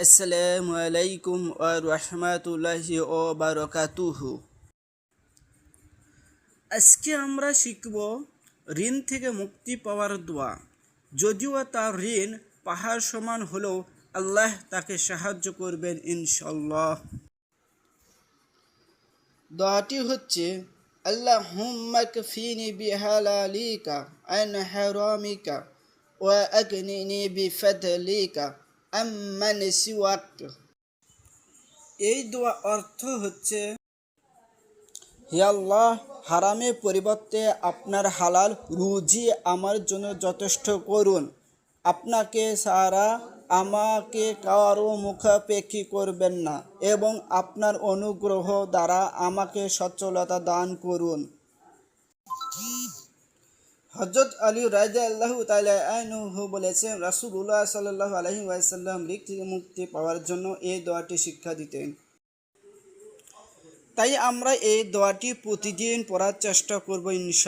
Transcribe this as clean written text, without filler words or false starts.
আসসালামু আলাইকুম ওয়া রাহমাতুল্লাহি ওয়া বারাকাতুহু। আজকে আমরা শিখব ঋণ থেকে মুক্তি পাওয়ার দোয়া। যদিও তার ঋণ পাহাড় সমান হলেও আল্লাহ তাকে সাহায্য করবেন ইনশাআল্লাহ। দোয়াটি হচ্ছে আল্লাহুম্মা কফিনি বিহালালিকা আন হারামিকা ওয়া আগনিনি বিফাদলিকা আম্মান সিওয়াক। এই দোয়া অর্থ হচ্ছে, হে আল্লাহ, হারামের পরিবর্তে আপনার হালাল রুজি আমার জন্য যথেষ্ট করুন। আপনাকে ছাড়া আমাকে কারো মুখাপেক্ষী করবেন না এবং আপনার অনুগ্রহ দ্বারা আমাকে সচ্ছলতা দান করুন। হযরত আলী রাদিয়াল্লাহু তাআলা আনহু বলেছেন, রাসূলুল্লাহ সাল্লাল্লাহু আলাইহি ওয়াসাল্লাম ঋণ থেকে মুক্তি পাওয়ার জন্য এই দোয়াটি শিক্ষা দিতেন। তাই আমরা এই দোয়াটি প্রতিদিন পড়ার চেষ্টা করব ইনশাআল্লাহ।